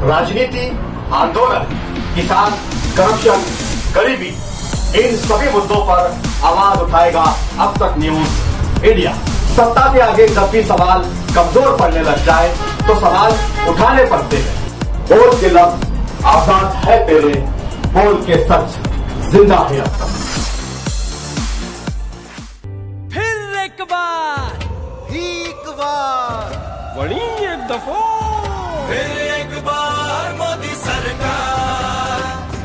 राजनीति, आंदोलन, किसान, करप्शन, गरीबी, इन सभी मुद्दों पर आवाज उठाएगा अब तक न्यूज इंडिया। सत्ता के आगे जब भी सवाल कमजोर पड़ने लग जाए तो सवाल उठाने पड़ते हैं। बोल के लफ्ज आजाद है तेरे, बोल के सच जिंदा है अब तक। फिर एक बार बड़ी एक दफा फिर एक बार मोदी सरकार,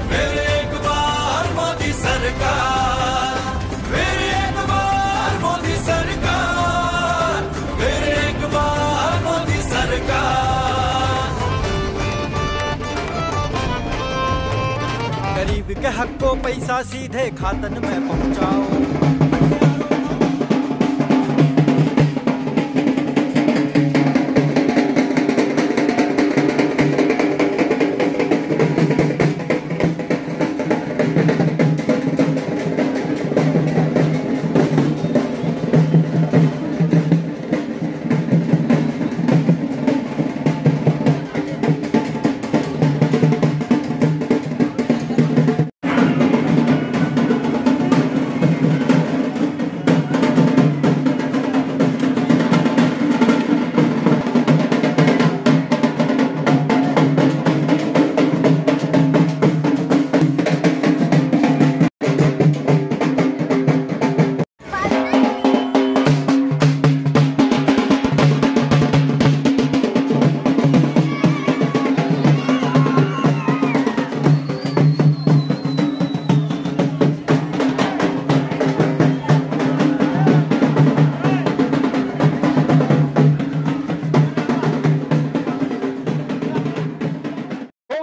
फिर एक बार मोदी सरकार, फिर एक बार मोदी सरकार, फिर एक बार मोदी सरकार। गरीब के हक को पैसा सीधे खातन में पहुंचाओ।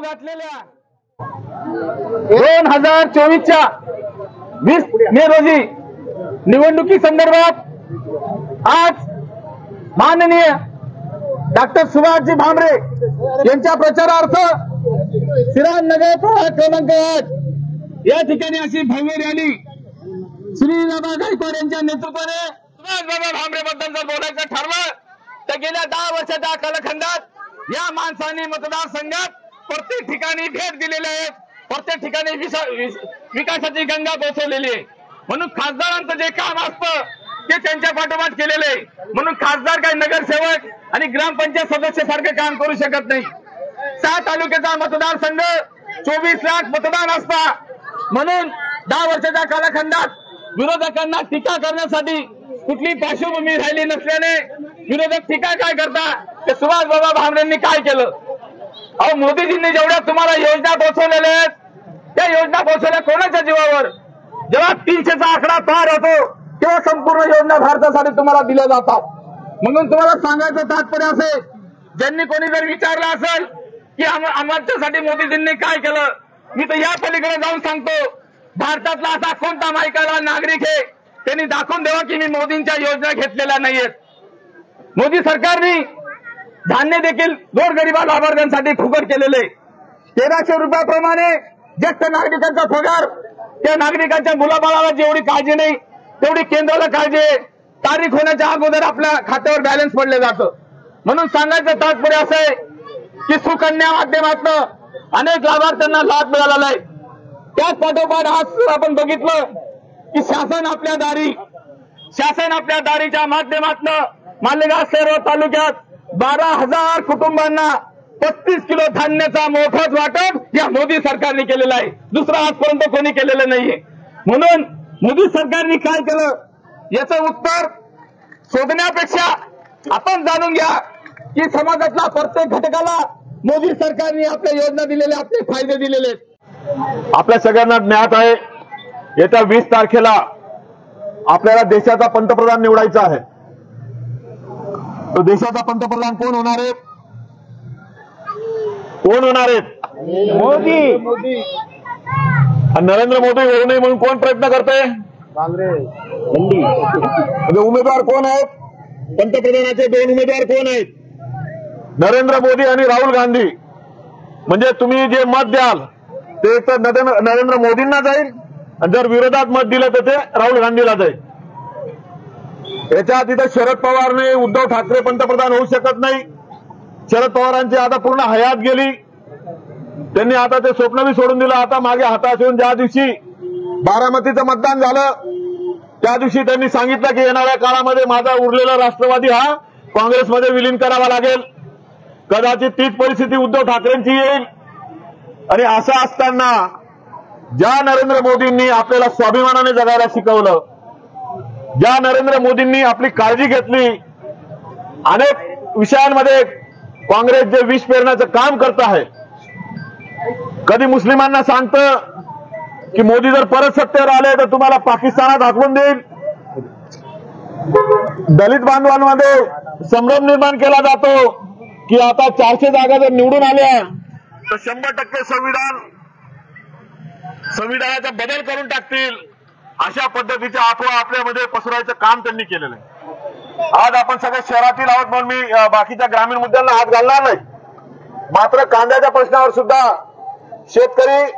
घातलेल्या 2024च्या 20 मे रोजी निवडणुकी संदर्भात आज माननीय डॉक्टर सुभाषजी भामरे यांच्या प्रचारार्थ सिराजनगर प्रभाग क्रमांक 8 या ठिकाणी अशी भव्य रॅली श्री बाबा गायकवाड यांच्या नेतृत्वाने सुभाषबाबा भामरे बद्दल जर बोलायचं ठरलं तर गेल्या 10 वर्षाच्या कालखंडात या माणसाने मतदारसंघात प्रत्येक ठिकाणी भेट दिलेली आहे, प्रत्येक ठिकाणी विकासाची गंगा पोहोचवलेली आहे। म्हणून खासदारांचं जे काम असतं ते त्यांच्या पाठोपाठ केलेलं आहे। म्हणून खासदार काही नगरसेवक आणि ग्रामपंचायत सदस्य सारखे काम करू शकत नाही। 6 तालुक्याचा मतदारसंघ 24 लाख मतदान असतात। म्हणून 10 वर्षाच्या कालखंडात विरोधकांना टीका करण्यासाठी कुठली पार्श्वभूमी राहिली नसल्याने विरोधक टीका काय करतात ते सुभाष बाबा भामरेंनी काय केलं। अहो मोदीजींनी जेवढ्या तुम्हाला योजना पोहोचवलेल्या आहेत त्या योजना पोहोचवल्या कोणाच्या जीवावर? जेव्हा 300चा आकडा पार होतो तेव्हा संपूर्ण योजना भारतासाठी तुम्हाला दिल्या जातात। म्हणून तुम्हाला सांगायचं तात्पर्य असेल, ज्यांनी कोणी जर विचारलं असेल की आमच्यासाठी मोदीजींनी काय केलं, मी तर या पलीकडे जाऊन सांगतो, भारतातला असा कोणता मायकाला नागरिक आहे त्यांनी दाखवून द्यावा की मी मोदींच्या योजना घेतलेल्या नाहीयेत। मोदी सरकारने धान्य देखील गोरगरिबा लाभार्थ्यांसाठी फुकट केलेले 1300 रुपयाप्रमाणे ज्येष्ठ नागरिकांचा पगार, त्या नागरिकांच्या मुलाबाळाला जेवढी काळजी नाही तेवढी केंद्राला काळजी आहे। तारीख होण्याच्या अगोदर आपल्या खात्यावर बॅलन्स पडले जातं। म्हणून सांगायचं तात्पर्य असं आहे की सुकन्या माध्यमातून अनेक लाभार्थ्यांना लाभ मिळालेला आहे। त्याच पाठोपाठ आज आपण बघितलं की शासन आपल्या दारीच्या माध्यमातून मालेगाव शहर तालुक्यात 12,000 कुटुंबांना 35 किलो धान्याचा मोफत वाटप या मोदी सरकारने केलेलं आहे। दुसरा आजपर्यंत कोणी केलेलं नाहीये। म्हणून मोदी सरकारने काय केलं याचं उत्तर शोधण्यापेक्षा आपण जाणून घ्या की समाजातल्या प्रत्येक घटकाला मोदी सरकारने आपल्या योजना दिलेल्या, आपले फायदे दिलेले आहेत। आपल्या सगळ्यांना ज्ञात आहे येत्या 20 तारखेला आपल्याला देशाचा पंतप्रधान निवडायचा आहे। तो देशाचा पंतप्रधान कोण होणार आहे? मोदी। नरेंद्र मोदी होऊ नये म्हणून कोण प्रयत्न करते? म्हणजे उमेदवार कोण आहेत? पंतप्रधानाचे 2 उमेदवार कोण आहेत? नरेंद्र मोदी आणि राहुल गांधी। म्हणजे तुम्ही जे मत द्याल ते तर नरेंद्र मोदींना जाईल आणि जर विरोधात मत दिलं तर ते राहुल गांधीला जाईल। याच्यात इथं शरद पवारने उद्धव ठाकरे पंतप्रधान होऊ शकत नाही। शरद पवारांची आता पूर्ण हयात गेली। त्यांनी आता ते स्वप्न बी सोडून दिलं. आता मागे हाताश येऊन ज्या दिवशी बारामतीचं मतदान झालं त्या दिवशी त्यांनी सांगितलं की येणाऱ्या काळामध्ये माझा उरलेला राष्ट्रवादी हा काँग्रेसमध्ये विलीन करावा लागेल. कदाचित तीच परिस्थिती उद्धव ठाकरेंची येईल. आणि असं असताना ज्या नरेंद्र मोदींनी आपल्याला स्वाभिमानाने जगायला शिकवलं, ज्या नरेंद्र मोदींनी आपली काळजी घेतली, अनेक विषयांमध्ये काँग्रेस जे विष पेरण्याचं काम करत आहे, कधी मुस्लिमांना सांगतं की मोदी जर परत सत्तेवर आले तर तुम्हाला पाकिस्तानात हाकलून देईल. दलित बांधवांमध्ये संभ्रम निर्माण केला जातो की आता 400 जागा जर निवडून आल्या तर 100% संविधानाचा बदल करून टाकतील. अशा पद्धतीचे अफवा आपल्यामध्ये पसरवायचं काम त्यांनी केलेलं आहे. आज आपण सगळे शहरातील आहोत म्हणून मी बाकीच्या ग्रामीण मुद्द्यांना हात घालणार नाही. मात्र कांद्याच्या प्रश्नावर सुद्धा शेतकरी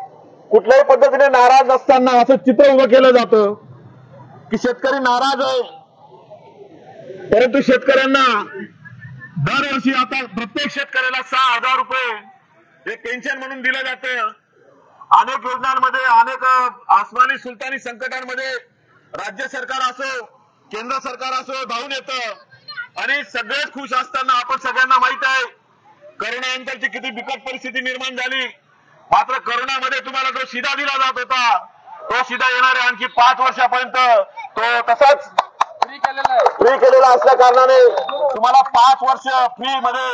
कुठल्याही पद्धतीने नाराज नसताना असं चित्र उभं केलं जातं की शेतकरी नाराज आहे. परंतु शेतकऱ्यांना दरवर्षी आता प्रत्येक शेतकऱ्याला 6,000 रुपये हे पेन्शन म्हणून दिलं जातं. अनेक योजनांमध्ये, अनेक आसमानी सुलतानी संकटांमध्ये राज्य सरकार असो, केंद्र सरकार असो धावून येतं आणि सगळेच खुश असताना आपण सगळ्यांना माहित आहे करोनानंतरची किती बिकट परिस्थिती निर्माण झाली. मात्र करोनामध्ये तुम्हाला जो शिधा दिला जात होता तो शिधा येणाऱ्या आणखी 5 वर्षापर्यंत तो तसाच फ्री केलेला असल्या कारणाने तुम्हाला 5 वर्ष फ्री मध्ये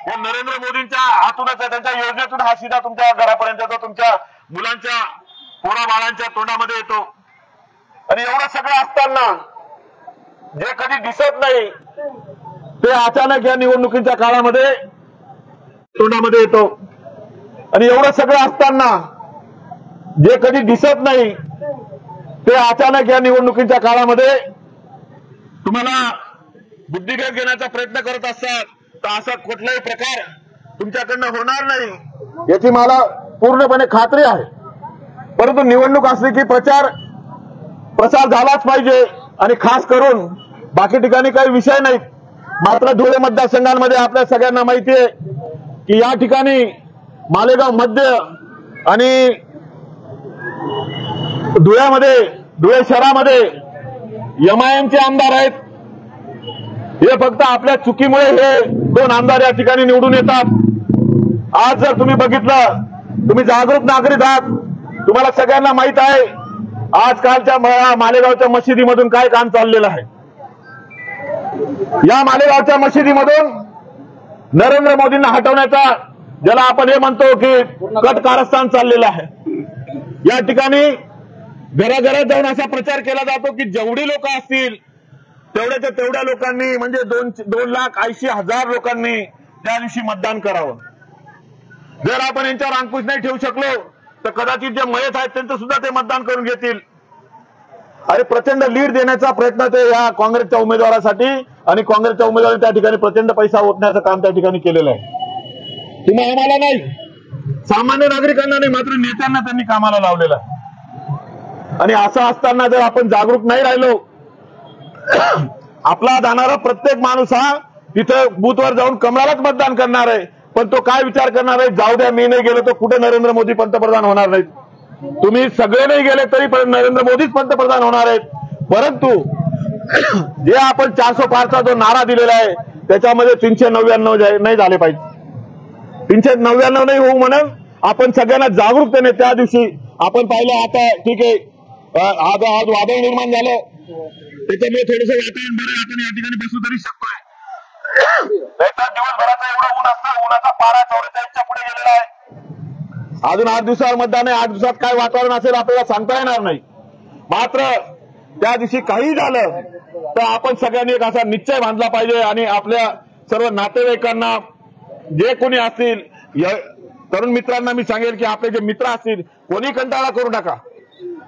या नरेंद्र मोदींच्या हातूनच, त्यांच्या योजनेतून हा शिधा तुमच्या घरापर्यंत येतो, तुमच्या मुलांच्या पोराबाळांच्या तोंडामध्ये येतो. आणि एवढं सगळं असताना जे कधी दिसत नाही ते अचानक या निवडणुकीच्या काळामध्ये तोंडामध्ये येतो. आणि एवढं सगळं असताना जे कधी दिसत नाही ते अचानक या निवडणुकीच्या काळामध्ये तुम्हाला बुद्धिबळ घेण्याचा प्रयत्न करत असतात. तर असा कुठलाही प्रकार तुमच्याकडनं होणार नाही याची मला पूर्णपणे खात्री आहे. परंतु निवडणूक असली की प्रसार झालाच पाहिजे आणि खास करून बाकी ठिकाणी काही विषय नाहीत. मात्र धुळे मतदारसंघांमध्ये आपल्या सगळ्यांना माहिती आहे की या ठिकाणी मालेगाव मध्य आणि धुळे शहरामध्ये MIMचे आमदार आहेत. हे फक्त आपल्या चुकीमुळे हे 2 आमदार या ठिकाणी निवडून येतात. आज जर तुम्ही बघितलं, तुम्ही जागरूक नागरिक आहात, तुम्हाला सगळ्यांना माहित आहे आजकालच्या मालेगावच्या मशिदीमधून काय काम चाललेलं आहे. या मालेगावच्या मशिदीमधून नरेंद्र मोदींना हटवण्याचा, ज्याला आपण हे म्हणतो की कट कारस्थान चाललेलं आहे. या ठिकाणी घराघरात जाऊन असा प्रचार केला जातो की जेवढी लोक असतील तेवढ्याच्या तेवढ्या लोकांनी, म्हणजे 2,80,000 लोकांनी त्या दिवशी मतदान करावं. जर आपण यांच्यावर अंकुश नाही ठेवू शकलो तर कदाचित जे मयत आहेत त्यांचं सुद्धा ते मतदान करून घेतील. अरे प्रचंड लीड देण्याचा प्रयत्न ते या काँग्रेसच्या उमेदवारासाठी आणि काँग्रेसच्या उमेदवारांनी त्या ठिकाणी प्रचंड पैसा ओतण्याचं काम त्या ठिकाणी केलेलं आहे. तुम्ही आम्हाला नाही, सामान्य नागरिकांना नाही, मात्र नेत्यांना त्यांनी कामाला लावलेलं आहे. आणि असं असताना जर आपण जागरूक नाही राहिलो, आपला जाणारा प्रत्येक माणूस हा तिथं बूथवर जाऊन कमळालाच मतदान करणार आहे. पण तो काय विचार करणार आहे, जाऊ द्या मी नाही गेलो तर कुठे नरेंद्र मोदी पंतप्रधान होणार नाहीत. तुम्ही सगळे नाही गेले तरी पण नरेंद्र मोदीच पंतप्रधान होणार आहेत. परंतु जे आपण 400 पारचा जो नारा दिलेला आहे त्याच्यामध्ये 399 नाही झाले पाहिजे. 399 नाही होऊ म्हणून आपण सगळ्यांना जागरूकतेने त्या दिवशी आपण पाहिलं. आता ठीक आहे, आज वादळ निर्माण झालं त्याच्यामुळे थोडंसं वातावरण बरं, आपण या ठिकाणी बसू तरी शकतोय. नाहीतर दिवसभराचा एवढा ऊन असतं, उन्हाचा पारा 44च्या पुढे गेलेला आहे. अजून 8 दिवसावर मतदान आहे. 8 दिवसात काय वातावरण असेल आपल्याला सांगता येणार नाही. मात्र त्या दिवशी काही झालं तर आपण सगळ्यांनी एक असा निश्चय बांधला पाहिजे आणि आपल्या सर्व नातेवाईकांना, जे कोणी असतील, तरुण मित्रांना मी सांगेल की आपले जे मित्र असतील कोणी कंटाळा करू नका.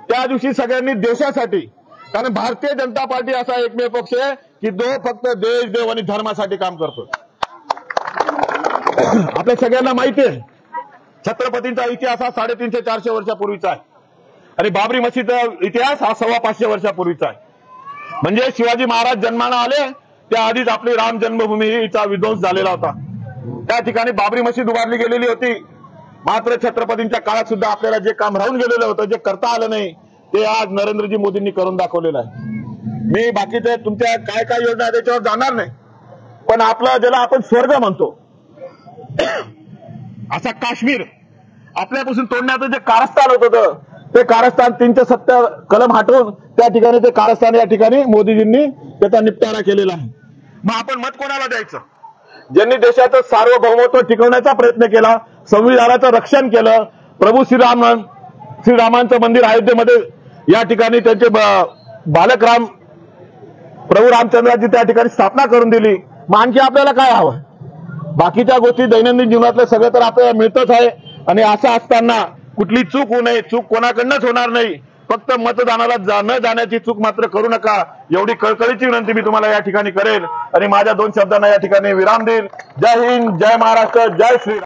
त्या दिवशी सगळ्यांनी देशासाठी, कारण भारतीय जनता पार्टी असा एकमेव पक्ष आहे की जो फक्त देश, देव आणि धर्मासाठी काम करतो. आपल्या सगळ्यांना माहिती आहे छत्रपतींचा इतिहास हा 350-400 वर्षापूर्वीचा आहे आणि बाबरी मशीदचा इतिहास हा 550 वर्षापूर्वीचा आहे. म्हणजे शिवाजी महाराज जन्माला आले त्या आधीच आपली राम जन्मभूमीचा विध्वंस झालेला होता. त्या ठिकाणी बाबरी मशीद उभारली गेलेली होती. मात्र छत्रपतींच्या काळात सुद्धा आपल्याला जे काम राहून गेलेलं होतं, जे करता आलं नाही, ते आज नरेंद्रजी मोदींनी करून दाखवलेलं आहे. मी बाकीचे तुमच्या काय काय योजना आहे त्याच्यावर जाणार नाही, पण आपलं ज्याला आपण स्वर्ग म्हणतो असा काश्मीर आपल्यापासून तोडण्याचं जे कारस्थान होत होतं, ते कारस्थान 370 कलम हटवून त्या ठिकाणी ते कारस्थान या ठिकाणी मोदीजींनी त्याचा निपटारा केलेला आहे. मग आपण मत कोणाला द्यायचं? ज्यांनी देशाचं सार्वभौमत्व टिकवण्याचा प्रयत्न केला, संविधानाचं रक्षण केलं, प्रभू श्रीरामांचं मंदिर अयोध्येमध्ये या ठिकाणी त्यांचे बालक राम प्रभू रामचंद्राची त्या ठिकाणी स्थापना करून दिली. मग आणखी आपल्याला काय हवं? बाकीच्या गोष्टी दैनंदिन जीवनातल्या सगळं तर आपल्याला मिळतच आहे. आणि असं असताना कुठली चूक होऊ नये, चूक कोणाकडनंच होणार नाही, फक्त मतदानाला न जाण्याची चूक मात्र करू नका, एवढी कळकळीची विनंती मी तुम्हाला या ठिकाणी करेल आणि माझ्या 2 शब्दांना या ठिकाणी विराम देईल. जय हिंद, जय महाराष्ट्र, जय श्रीराम.